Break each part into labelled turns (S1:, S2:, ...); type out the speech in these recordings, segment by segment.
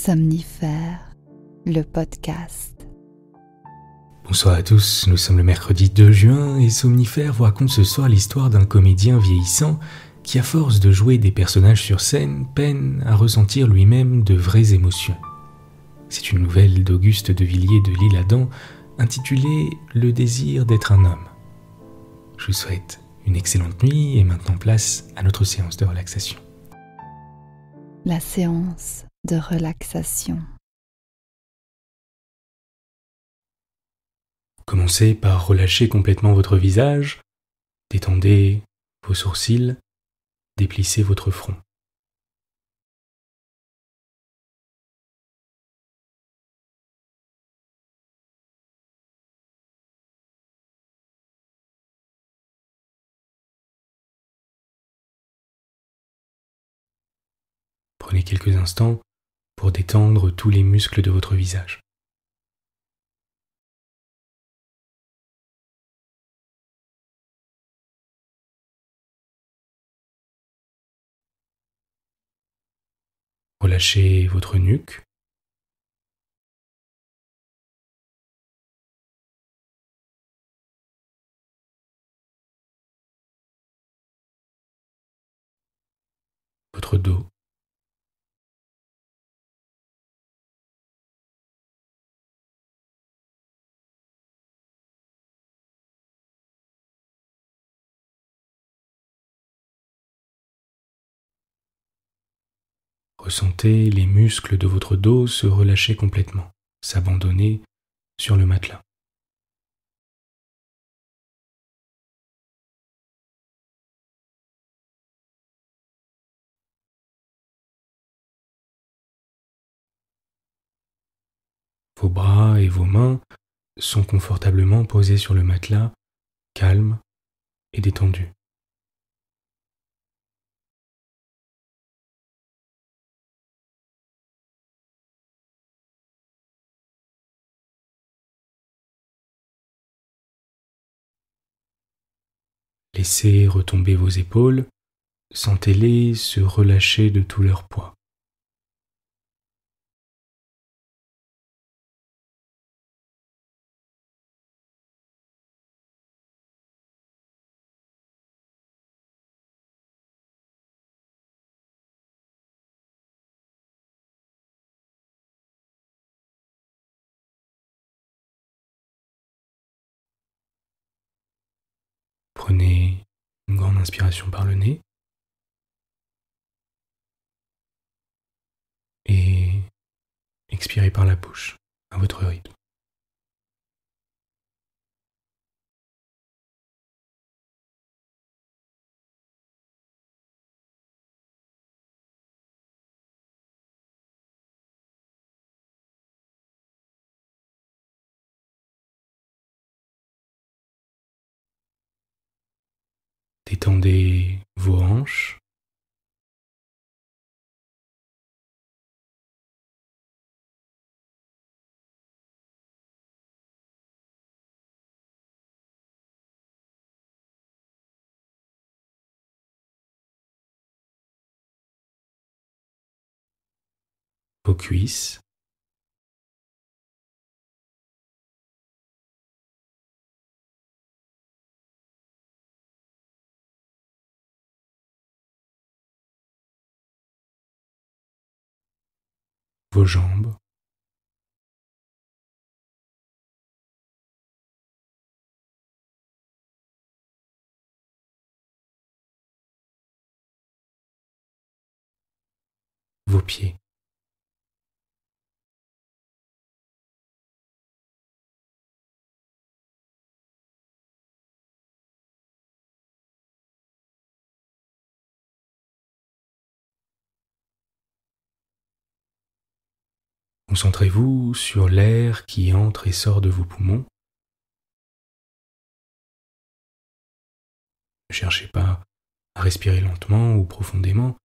S1: Somnifère, le podcast.
S2: Bonsoir à tous, nous sommes le mercredi 2 juin et Somnifère vous raconte ce soir l'histoire d'un comédien vieillissant qui, à force de jouer des personnages sur scène, peine à ressentir lui-même de vraies émotions. C'est une nouvelle d'Auguste de Villiers de l'Isle-Adam intitulée « Le désir d'être un homme ». Je vous souhaite une excellente nuit et maintenant place à notre séance de relaxation.
S1: La séance de relaxation.
S2: Commencez par relâcher complètement votre visage, détendez vos sourcils, déplissez votre front. Prenez quelques instants pour détendre tous les muscles de votre visage. Relâchez votre nuque. Votre dos. Ressentez les muscles de votre dos se relâcher complètement, s'abandonner sur le matelas. Vos bras et vos mains sont confortablement posés sur le matelas, calmes et détendus. Laissez retomber vos épaules, sentez-les se relâcher de tout leur poids. Prenez une grande inspiration par le nez et expirez par la bouche à votre rythme. Détendez vos hanches, vos cuisses, vos jambes, vos pieds. Concentrez-vous sur l'air qui entre et sort de vos poumons. Ne cherchez pas à respirer lentement ou profondément.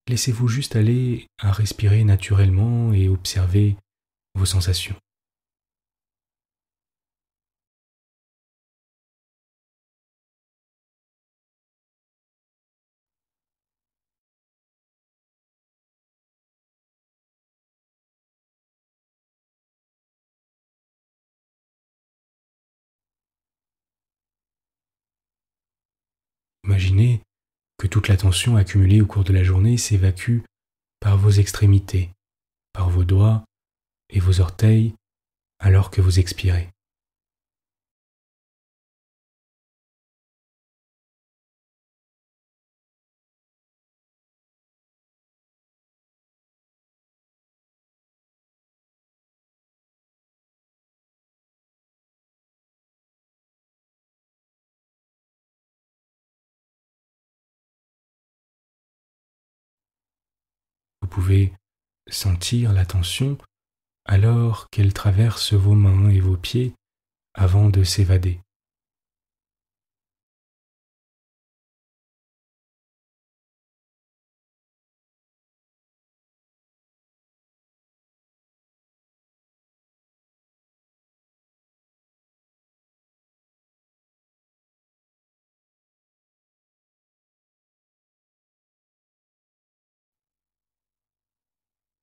S2: Laissez-vous juste aller à respirer naturellement et observer vos sensations. imaginez que toute la tension accumulée au cours de la journée s'évacue par vos extrémités, par vos doigts et vos orteils alors que vous expirez. Vous pouvez sentir la tension alors qu'elle traverse vos mains et vos pieds avant de s'évader.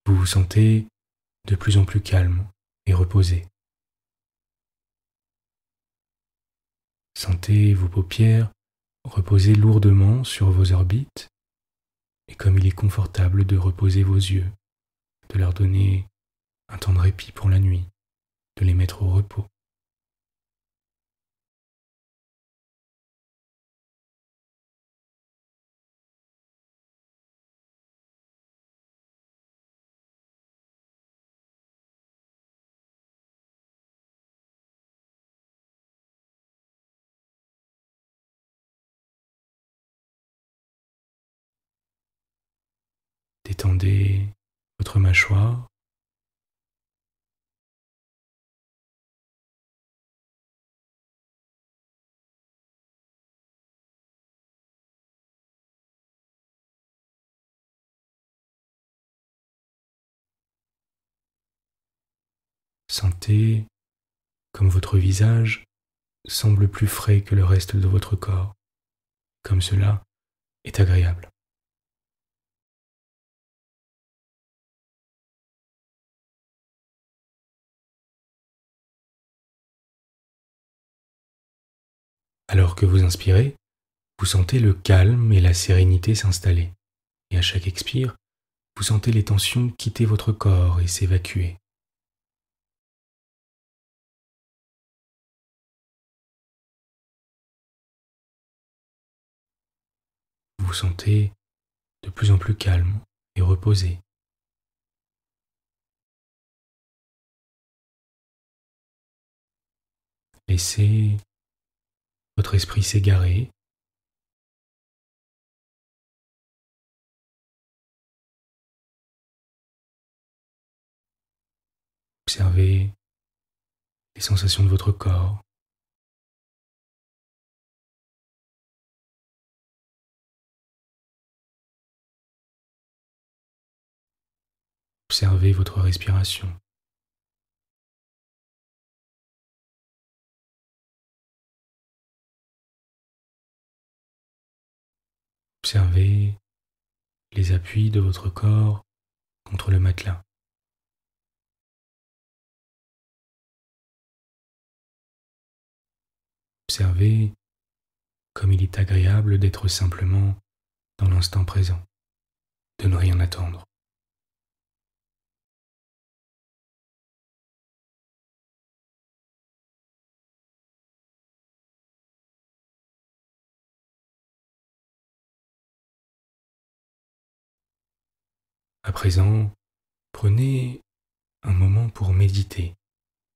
S2: Vous vous sentez de plus en plus calme et reposé. Sentez vos paupières reposer lourdement sur vos orbites et comme il est confortable de reposer vos yeux, de leur donner un temps de répit pour la nuit, de les mettre au repos. Détendez votre mâchoire, sentez comme votre visage semble plus frais que le reste de votre corps, comme cela est agréable. Alors que vous inspirez, vous sentez le calme et la sérénité s'installer, et à chaque expire, vous sentez les tensions quitter votre corps et s'évacuer. Vous vous sentez de plus en plus calme et reposé. Laissez votre esprit s'égarer. Observez les sensations de votre corps. Observez votre respiration. Observez les appuis de votre corps contre le matelas. Observez comme il est agréable d'être simplement dans l'instant présent, de ne rien attendre. À présent, prenez un moment pour méditer,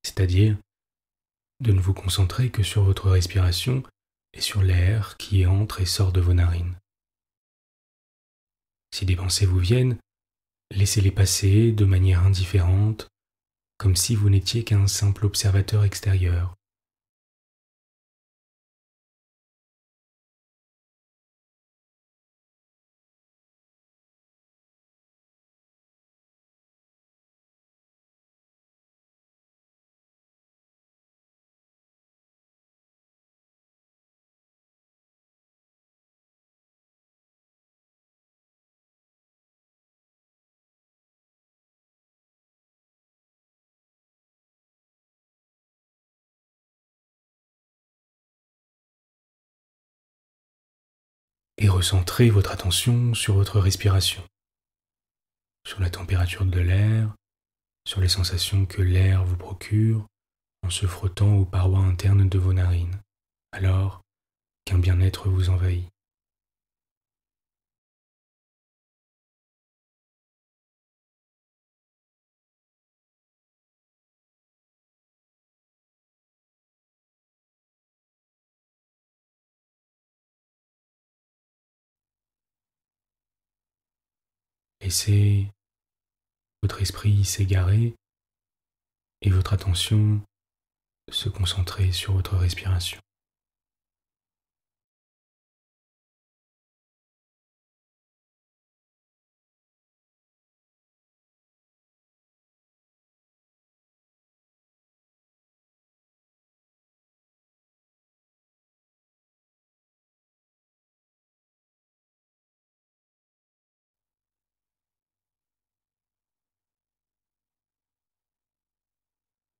S2: c'est-à-dire de ne vous concentrer que sur votre respiration et sur l'air qui entre et sort de vos narines. Si des pensées vous viennent, laissez-les passer de manière indifférente, comme si vous n'étiez qu'un simple observateur extérieur. et recentrez votre attention sur votre respiration, sur la température de l'air, sur les sensations que l'air vous procure en se frottant aux parois internes de vos narines, alors qu'un bien-être vous envahit. Laissez votre esprit s'égarer et votre attention se concentrer sur votre respiration.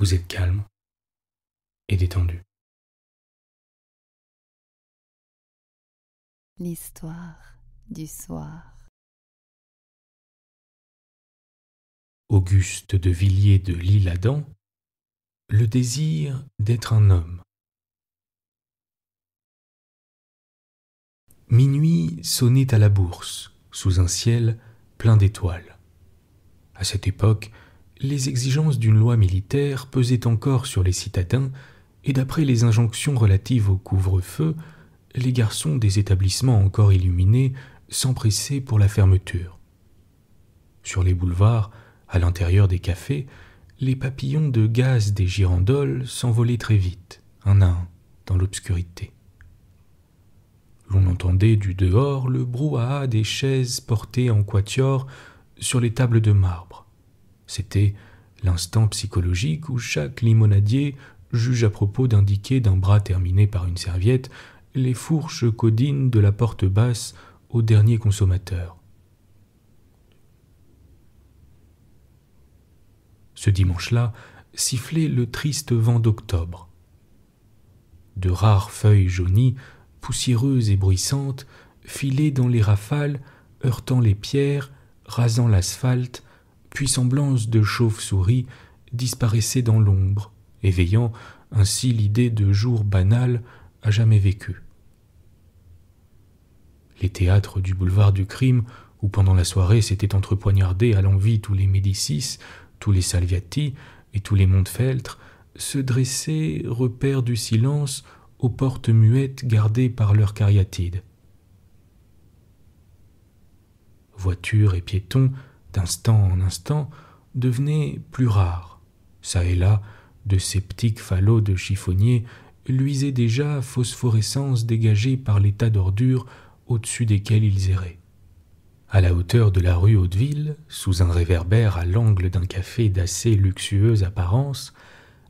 S2: Vous êtes calme et détendu.
S1: L'histoire du soir.
S2: Auguste de Villiers de l'Isle-Adam, le désir d'être un homme. Minuit sonnait à la Bourse, sous un ciel plein d'étoiles. À cette époque, les exigences d'une loi militaire pesaient encore sur les citadins, et d'après les injonctions relatives au couvre-feu, les garçons des établissements encore illuminés s'empressaient pour la fermeture. Sur les boulevards, à l'intérieur des cafés, les papillons de gaz des girandoles s'envolaient très vite, un à un, dans l'obscurité. L'on entendait du dehors le brouhaha des chaises portées en quatuor sur les tables de marbre. C'était l'instant psychologique où chaque limonadier juge à propos d'indiquer d'un bras terminé par une serviette les fourches codines de la porte basse au dernier consommateur. Ce dimanche-là sifflait le triste vent d'octobre. De rares feuilles jaunies, poussiéreuses et bruissantes, filaient dans les rafales, heurtant les pierres, rasant l'asphalte, puis semblances de chauves-souris disparaissaient dans l'ombre, éveillant ainsi l'idée de jour banal à jamais vécu. Les théâtres du boulevard du Crime, où pendant la soirée s'étaient entrepoignardés à l'envi tous les Médicis, tous les Salviati et tous les Montfeltre, se dressaient, repères du silence, aux portes muettes gardées par leurs cariatides. Voitures et piétons, d'instant en instant, devenaient plus rares. Ça et là, de sceptiques falots de chiffonniers luisaient déjà phosphorescences dégagées par les tas d'ordures au-dessus desquels ils erraient. À la hauteur de la rue Hauteville, sous un réverbère à l'angle d'un café d'assez luxueuse apparence,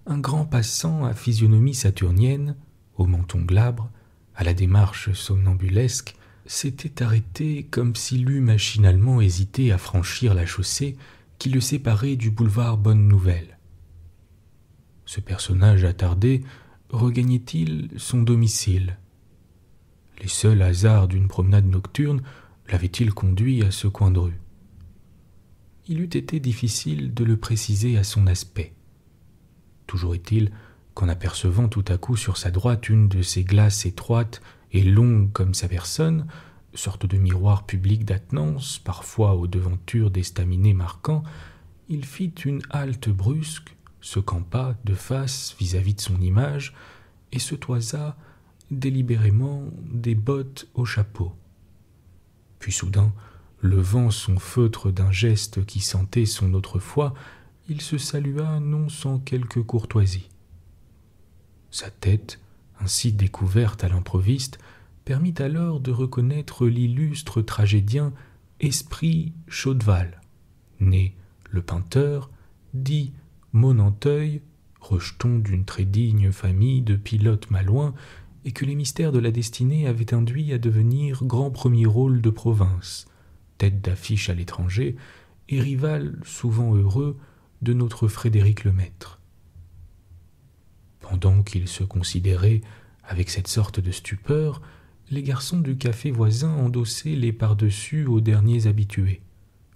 S2: un grand passant à physionomie saturnienne, au menton glabre, à la démarche somnambulesque, s'était arrêté comme s'il eût machinalement hésité à franchir la chaussée qui le séparait du boulevard Bonne-Nouvelle. Ce personnage attardé regagnait-il son domicile? Les seuls hasards d'une promenade nocturne l'avait-il conduit à ce coin de rue? Il eût été difficile de le préciser à son aspect. Toujours est-il qu'en apercevant tout à coup sur sa droite une de ces glaces étroites et longues comme sa personne, sorte de miroir public d'attenance, parfois aux devantures d'estaminets marquants, il fit une halte brusque, se campa de face vis-à-vis de son image et se toisa délibérément des bottes au chapeau. Puis soudain, levant son feutre d'un geste qui sentait son autrefois, il se salua non sans quelque courtoisie. Sa tête, ainsi découverte à l'improviste, permit alors de reconnaître l'illustre tragédien Esprit Chaudeval, né le Peinteur, dit Monanteuil, rejeton d'une très digne famille de pilotes malouins, et que les mystères de la destinée avaient induit à devenir grand premier rôle de province, tête d'affiche à l'étranger, et rival souvent heureux de notre Frédéric Lemaître. Pendant qu'il se considérait avec cette sorte de stupeur, les garçons du café voisin endossaient les pardessus aux derniers habitués,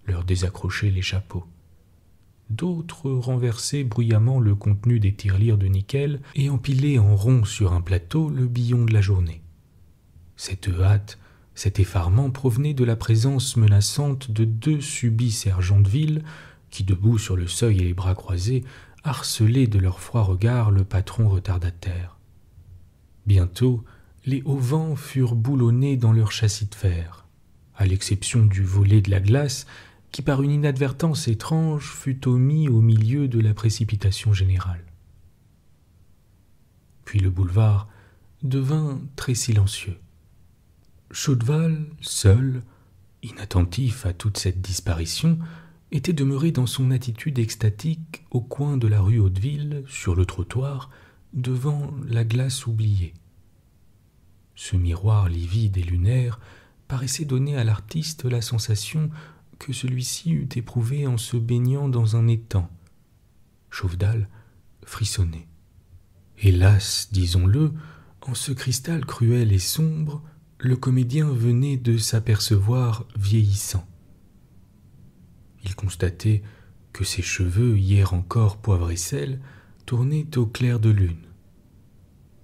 S2: leur désaccrochaient les chapeaux. D'autres renversaient bruyamment le contenu des tirelires de nickel et empilaient en rond sur un plateau le billon de la journée. Cette hâte, cet effarement provenaient de la présence menaçante de 2 subits sergents de ville qui, debout sur le seuil et les bras croisés, harcelaient de leur froid regard le patron retardataire. Bientôt, les auvents furent boulonnés dans leur châssis de fer, à l'exception du volet de la glace qui, par une inadvertance étrange, fut omis au milieu de la précipitation générale. Puis le boulevard devint très silencieux. Chaudval, seul, inattentif à toute cette disparition, était demeuré dans son attitude extatique au coin de la rue Hauteville, sur le trottoir, devant la glace oubliée. Ce miroir livide et lunaire paraissait donner à l'artiste la sensation que celui-ci eût éprouvée en se baignant dans un étang. Chauvedal frissonnait. Hélas, disons-le, en ce cristal cruel et sombre, le comédien venait de s'apercevoir vieillissant. Il constatait que ses cheveux, hier encore poivre et sel, tournaient au clair de lune.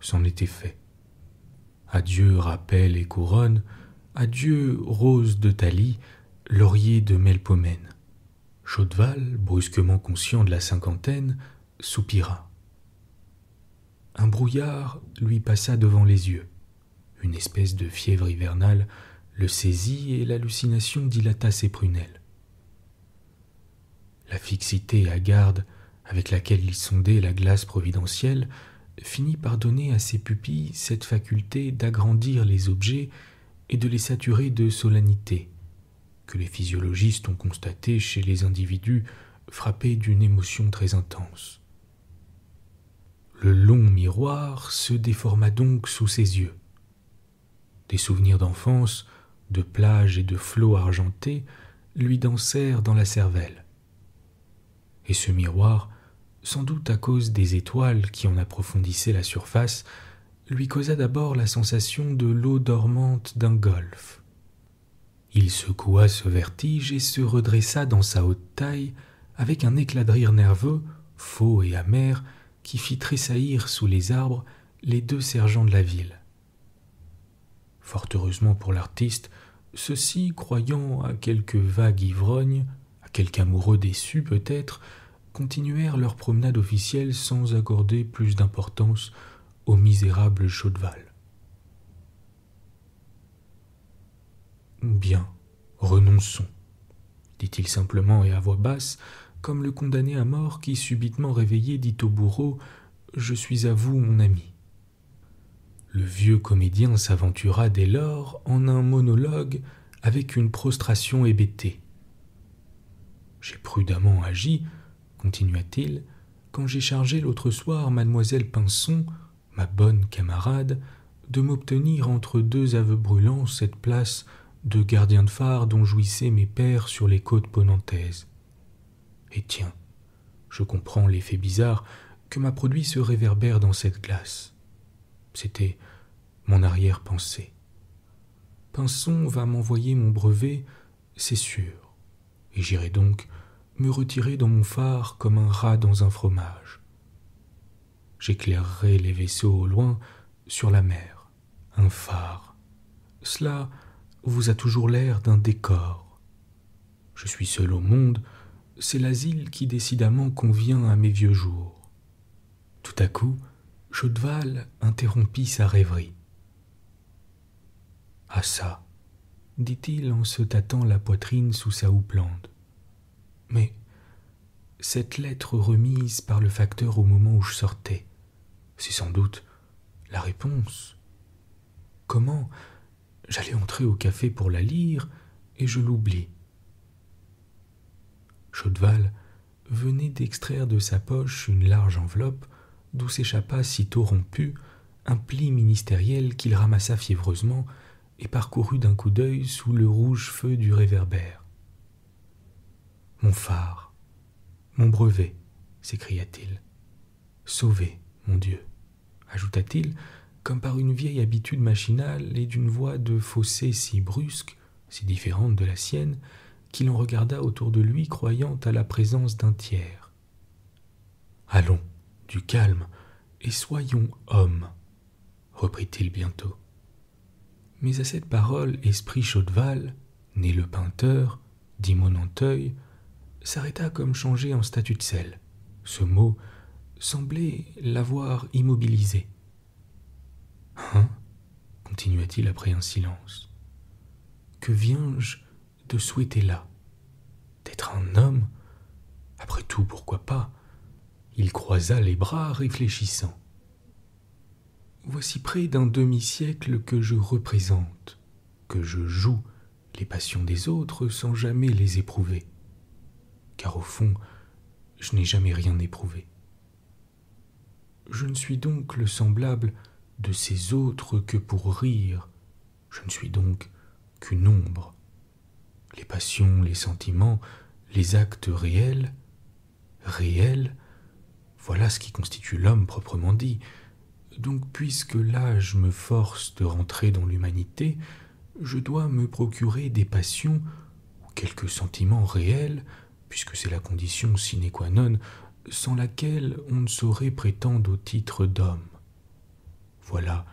S2: C'en était fait. Adieu rappel et couronne, adieu rose de Thalie, laurier de Melpomène. Chaudval, brusquement conscient de la cinquantaine, soupira. Un brouillard lui passa devant les yeux. Une espèce de fièvre hivernale le saisit et l'hallucination dilata ses prunelles. La fixité hagarde avec laquelle il sondait la glace providentielle finit par donner à ses pupilles cette faculté d'agrandir les objets et de les saturer de solennité, que les physiologistes ont constaté chez les individus frappés d'une émotion très intense. Le long miroir se déforma donc sous ses yeux. Des souvenirs d'enfance, de plages et de flots argentés lui dansèrent dans la cervelle. Et ce miroir, sans doute à cause des étoiles qui en approfondissaient la surface, lui causa d'abord la sensation de l'eau dormante d'un golfe. Il secoua ce vertige et se redressa dans sa haute taille avec un éclat de rire nerveux, faux et amer, qui fit tressaillir sous les arbres les 2 sergents de la ville. Fort heureusement pour l'artiste, ceux-ci, croyant à quelque vague ivrogne, à quelque amoureux déçu peut-être, continuèrent leur promenade officielle sans accorder plus d'importance au misérable Chaudval. « Bien, renonçons, dit-il simplement et à voix basse, comme le condamné à mort qui, subitement réveillé, dit au bourreau « Je suis à vous, mon ami ». Le vieux comédien s'aventura dès lors en un monologue avec une prostration hébétée. « J'ai prudemment agi, continua-t-il, quand j'ai chargé l'autre soir mademoiselle Pinson, ma bonne camarade, de m'obtenir entre 2 aveux brûlants cette place de gardien de phare dont jouissaient mes pères sur les côtes ponantaises. Et tiens, je comprends l'effet bizarre que m'a produit ce réverbère dans cette glace. C'était mon arrière-pensée. Pinson va m'envoyer mon brevet, c'est sûr, et j'irai donc me retirer dans mon phare comme un rat dans un fromage. J'éclairerai les vaisseaux au loin sur la mer, un phare. Cela vous a toujours l'air d'un décor. Je suis seul au monde, c'est l'asile qui décidément convient à mes vieux jours. » Tout à coup, Chaudval interrompit sa rêverie. « Ah ça !» dit-il en se tâtant la poitrine sous sa houppelande. « Mais cette lettre remise par le facteur au moment où je sortais, c'est sans doute la réponse. Comment ? J'allais entrer au café pour la lire et je l'oublie. » Chaudval venait d'extraire de sa poche une large enveloppe d'où s'échappa sitôt rompu un pli ministériel qu'il ramassa fiévreusement et parcourut d'un coup d'œil sous le rouge feu du réverbère. « Mon phare, mon brevet !» s'écria-t-il. « Sauvé, mon Dieu !» ajouta-t-il, comme par une vieille habitude machinale et d'une voix de fausset si brusque, si différente de la sienne, qu'il en regarda autour de lui croyant à la présence d'un tiers. « Allons, du calme, et soyons hommes, reprit-il bientôt. Mais à cette parole, Esprit Chaudval, né le Painteur, dit Monanteuil, s'arrêta comme changé en statue de sel. Ce mot semblait l'avoir immobilisé. « Hein » continua-t-il après un silence. « Que viens-je de souhaiter là? D'être un homme? Après tout, pourquoi pas ?» Il croisa les bras réfléchissant. « Voici près d'un demi-siècle que je représente, que je joue les passions des autres sans jamais les éprouver. Car au fond, je n'ai jamais rien éprouvé. Je ne suis donc le semblable de ces autres que pour rire. Je ne suis donc qu'une ombre. Les passions, les sentiments, les actes réels, voilà ce qui constitue l'homme proprement dit. Donc, puisque l'âge me force de rentrer dans l'humanité, je dois me procurer des passions ou quelques sentiments réels, puisque c'est la condition sine qua non, sans laquelle on ne saurait prétendre au titre d'homme. Voilà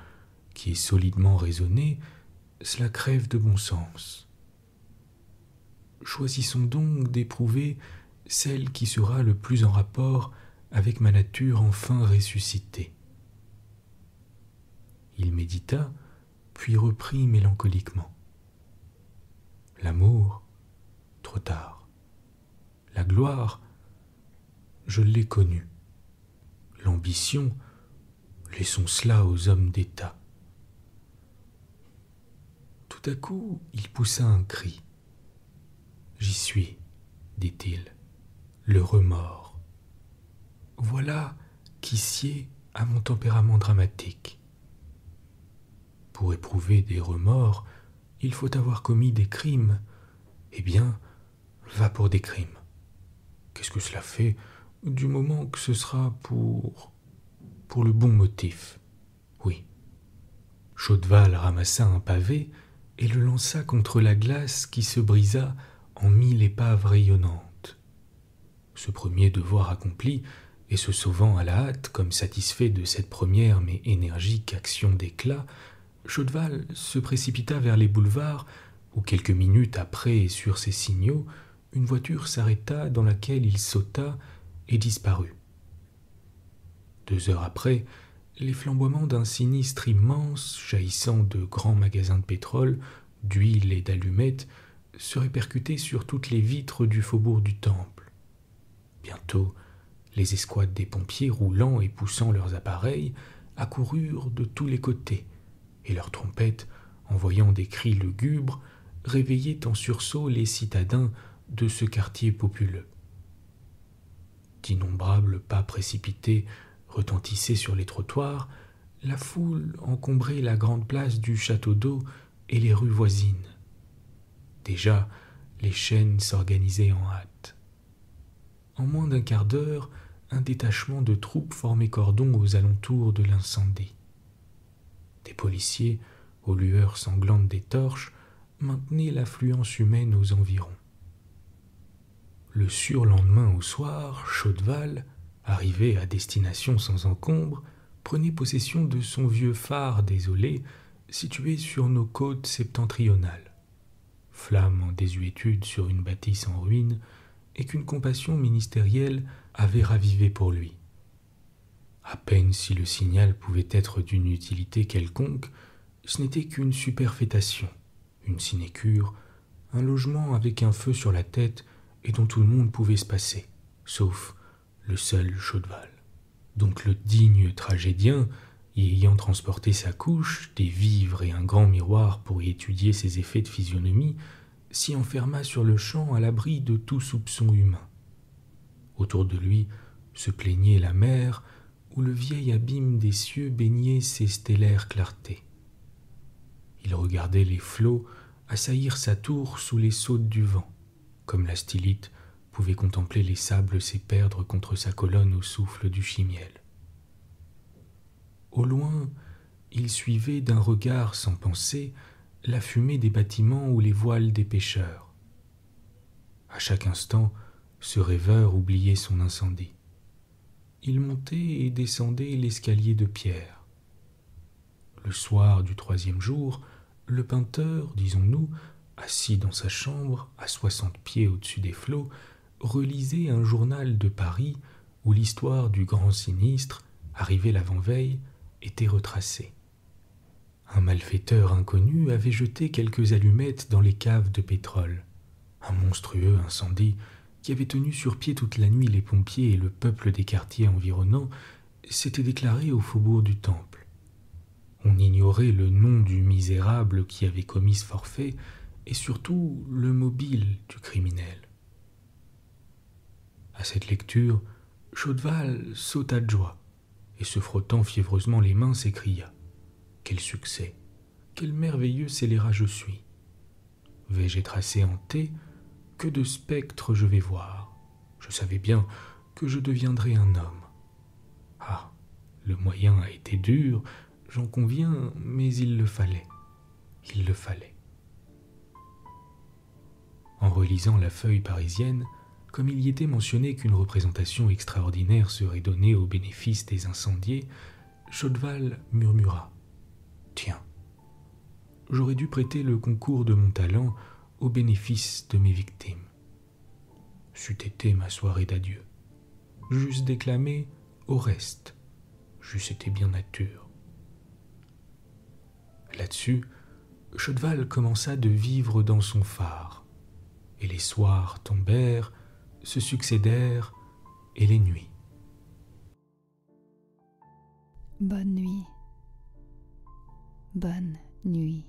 S2: qui est solidement raisonné, cela crève de bon sens. Choisissons donc d'éprouver celle qui sera le plus en rapport avec ma nature enfin ressuscitée. » Il médita, puis reprit mélancoliquement. « L'amour, trop tard. La gloire, je l'ai connue. L'ambition, laissons cela aux hommes d'État. » Tout à coup, il poussa un cri. « J'y suis, dit-il, le remords. Voilà qui sied à mon tempérament dramatique. Pour éprouver des remords, il faut avoir commis des crimes. Eh bien, va pour des crimes. Qu'est-ce que cela fait, du moment que ce sera pour le bon motif? Oui. » Chaudval ramassa un pavé et le lança contre la glace qui se brisa en 1000 épaves rayonnantes. Ce premier devoir accompli, et se sauvant à la hâte comme satisfait de cette première mais énergique action d'éclat, Chaudval se précipita vers les boulevards où quelques minutes après, sur ces signaux, une voiture s'arrêta dans laquelle il sauta et disparut. 2 heures après, les flamboiements d'un sinistre immense, jaillissant de grands magasins de pétrole, d'huile et d'allumettes, se répercutaient sur toutes les vitres du faubourg du Temple. Bientôt, les escouades des pompiers, roulant et poussant leurs appareils, accoururent de tous les côtés, et leurs trompettes, envoyant des cris lugubres, réveillaient en sursaut les citadins de ce quartier populeux. D'innombrables pas précipités retentissaient sur les trottoirs, la foule encombrait la grande place du château d'eau et les rues voisines. Déjà, les chaînes s'organisaient en hâte. En moins d'un quart d'heure, un détachement de troupes formait cordon aux alentours de l'incendie. Des policiers, aux lueurs sanglantes des torches, maintenaient l'affluence humaine aux environs. Le surlendemain au soir, Chaudval, arrivé à destination sans encombre, prenait possession de son vieux phare désolé, situé sur nos côtes septentrionales. Flamme en désuétude sur une bâtisse en ruine, et qu'une compassion ministérielle avait ravivé pour lui. À peine si le signal pouvait être d'une utilité quelconque, ce n'était qu'une superfétation, une sinécure, un logement avec un feu sur la tête et dont tout le monde pouvait se passer, sauf le seul Chaudval. Donc le digne tragédien, y ayant transporté sa couche, des vivres et un grand miroir pour y étudier ses effets de physionomie, s'y enferma sur le champ à l'abri de tout soupçon humain. Autour de lui se plaignait la mer, où le vieil abîme des cieux baignait ses stellaires clartés. Il regardait les flots assaillir sa tour sous les sautes du vent, comme la stylite pouvait contempler les sables s'éperdre contre sa colonne au souffle du chimiel. Au loin, il suivait d'un regard sans penser la fumée des bâtiments ou les voiles des pêcheurs. À chaque instant, ce rêveur oubliait son incendie. Il montait et descendait l'escalier de pierre. Le soir du 3e jour, le peintre, disons-nous, assis dans sa chambre, à 60 pieds au-dessus des flots, relisait un journal de Paris où l'histoire du grand sinistre, arrivé l'avant-veille, était retracée. Un malfaiteur inconnu avait jeté quelques allumettes dans les caves de pétrole. Un monstrueux incendie qui avait tenu sur pied toute la nuit les pompiers et le peuple des quartiers environnants s'était déclaré au faubourg du Temple. On ignorait le nom du misérable qui avait commis ce forfait et surtout le mobile du criminel. À cette lecture, Chaudval sauta de joie et se frottant fiévreusement les mains s'écria « Quel succès! Quel merveilleux scélérat je suis! Vais-je être assez hanté? Que de spectres je vais voir! Je savais bien que je deviendrais un homme. Ah, le moyen a été dur, j'en conviens, mais il le fallait. Il le fallait. » En relisant la feuille parisienne, comme il y était mentionné qu'une représentation extraordinaire serait donnée au bénéfice des incendiés, Chaudval murmura « Tiens, j'aurais dû prêter le concours de mon talent au bénéfice de mes victimes. C'eût été ma soirée d'adieu. J'eusse déclamé au reste, j'eusse été bien nature. » Là-dessus, Chaudval commença de vivre dans son phare, et les soirs tombèrent, se succédèrent, et les nuits.
S1: Bonne nuit. Bonne nuit.